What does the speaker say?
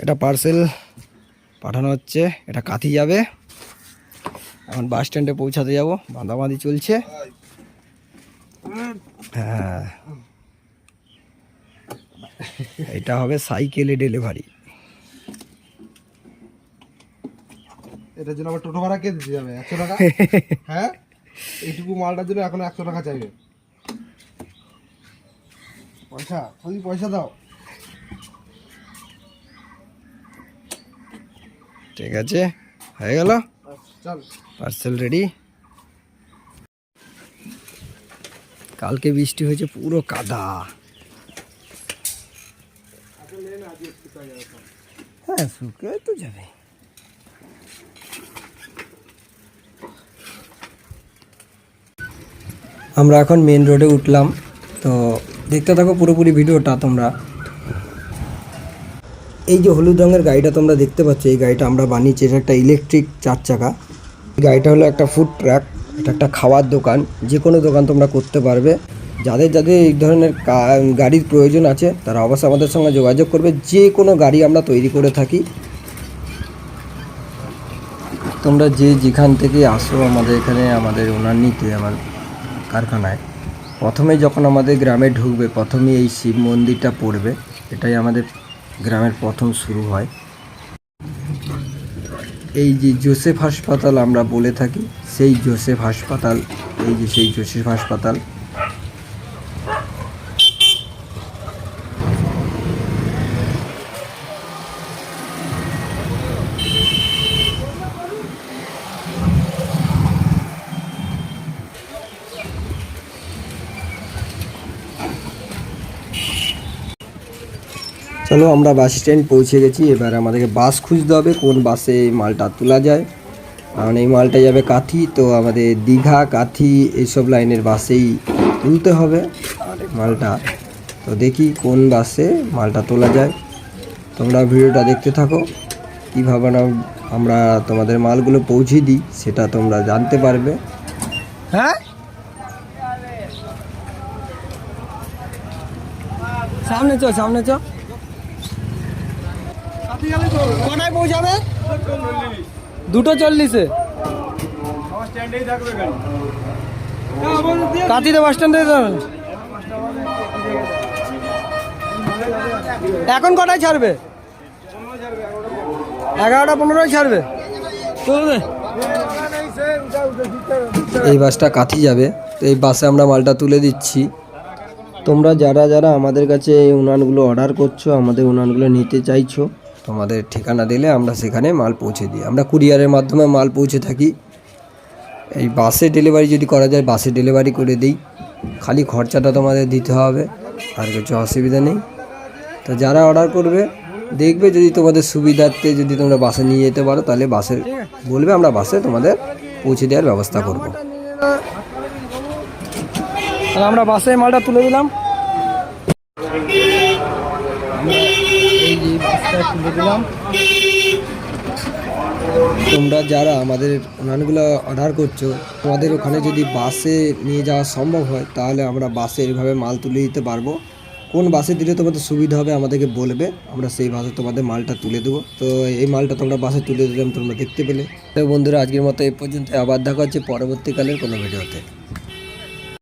এটা পার্সেল পাঠানো হচ্ছে, এটা কাঁথি যাবে। এখন বাস স্ট্যান্ডে পৌঁছাতে যাব, বাঁধাবাঁধি চলছে। হ্যাঁ, এটা হবে সাইকেলে ডেলিভারি। এটার জন্য আবার টোটো ভাড়া কে দিতে যাবে? 100 টাকা। হ্যাঁ, এইটুকু মালটার জন্য এখন 100 টাকা চাইবে। পয়সা তুমি পয়সা দাও। ঠিক আছে, হয়ে গেল, চল পার্সেল রেডি। কালকে বৃষ্টি হয়েছে, পুরো কাদা। হ্যাঁ, শুকে তো যাবে। আমরা এখন মেন রোডে উঠলাম, তো দেখতে থাকো পুরোপুরি ভিডিওটা তোমরা। এই যে হলুদ রঙের গাড়িটা তোমরা দেখতে পাচ্ছ, এই গাড়িটা আমরা বানিয়েছি। এটা একটা ইলেকট্রিক 4 চাকা। এই গাড়িটা হলো একটা ফুড ট্রাক, এটা একটা খাওয়ার দোকান। যে কোনো দোকান তোমরা করতে পারবে। যাদের যাদের এই ধরনের গাড়ির প্রয়োজন আছে তারা অবশ্যই আমাদের সঙ্গে যোগাযোগ করবে। যে কোনো গাড়ি আমরা তৈরি করে থাকি। তোমরা যে যেখান থেকে আসো আমাদের এখানে, আমাদের ওনার নিতে, আমার কারখানায়, প্রথমে যখন আমাদের গ্রামে ঢুকবে, প্রথমে এই শিব মন্দিরটা পড়বে। এটাই আমাদের গ্রামের প্রথম শুরু হয়। এই যে জোসেফ হাসপাতাল আমরা বলে থাকি, সেই জোসেফ হাসপাতাল, এই যে সেই জোসেফ হাসপাতাল। চলো, আমরা বাস স্ট্যান্ড পৌঁছে গেছি। এবার আমাদেরকে বাস খুঁজতে হবে, কোন বাসে মালটা তোলা যায়। কারণ এই মালটা যাবে কাঁথি, তো আমাদের দীঘা, কাঁথি এইসব লাইনের বাসেই তুলতে হবে মালটা। তো দেখি কোন বাসে মালটা তোলা যায়। তোমরা ভিডিওটা দেখতে থাকো, কীভাবে আমরা তোমাদের মালগুলো পৌঁছে দিই সেটা তোমরা জানতে পারবে। হ্যাঁ, সামনে চ, সামনে চ। কটায় পৌঁছাবে? 2:40-এ কাঁথিতে বাস স্ট্যান্ডে। এখন কটায় ছাড়বে? 11:15 ছাড়বে। এই বাসটা কাঁথি যাবে, তো এই বাসে আমরা মালটা তুলে দিচ্ছি। তোমরা যারা যারা আমাদের কাছে এই উনানগুলো অর্ডার করছো, আমাদের উনানগুলো নিতে চাইছো, তোমাদের ঠিকানা দিলে আমরা সেখানে মাল পৌঁছে দিই। আমরা কুরিয়ারের মাধ্যমে মাল পৌঁছে থাকি। এই বাসে ডেলিভারি যদি করা যায়, বাসে ডেলিভারি করে দিই। খালি খরচাটা তোমাদের দিতে হবে, আর কিছু অসুবিধা নেই। তো যারা অর্ডার করবে, দেখবে যদি তোমাদের সুবিধার্থে যদি তোমরা বাসে নিয়ে যেতে পারো, তাহলে বাসে বলবে, আমরা বাসে তোমাদের পৌঁছে দেওয়ার ব্যবস্থা করব। আমরা বাসে মালটা তুলে দিলাম। তোমরা যারা আমাদের উনানগুলো অর্ডার করছো, তোমাদের ওখানে যদি বাসে নিয়ে যাওয়া সম্ভব হয়, তাহলে আমরা বাসে এইভাবে মাল তুলে দিতে পারবো। কোন বাসে দিলে তোমাদের সুবিধা হবে আমাদেরকে বলবে, আমরা সেই বাসে তোমাদের মালটা তুলে দেবো। তো এই মালটা তোমরা বাসে তুলে দিলাম, তোমরা দেখতে পেলে। তো বন্ধুরা, আজকের মতো এই পর্যন্ত। আবার দেখা হচ্ছে পরবর্তীকালের কোনো ভিডিওতে।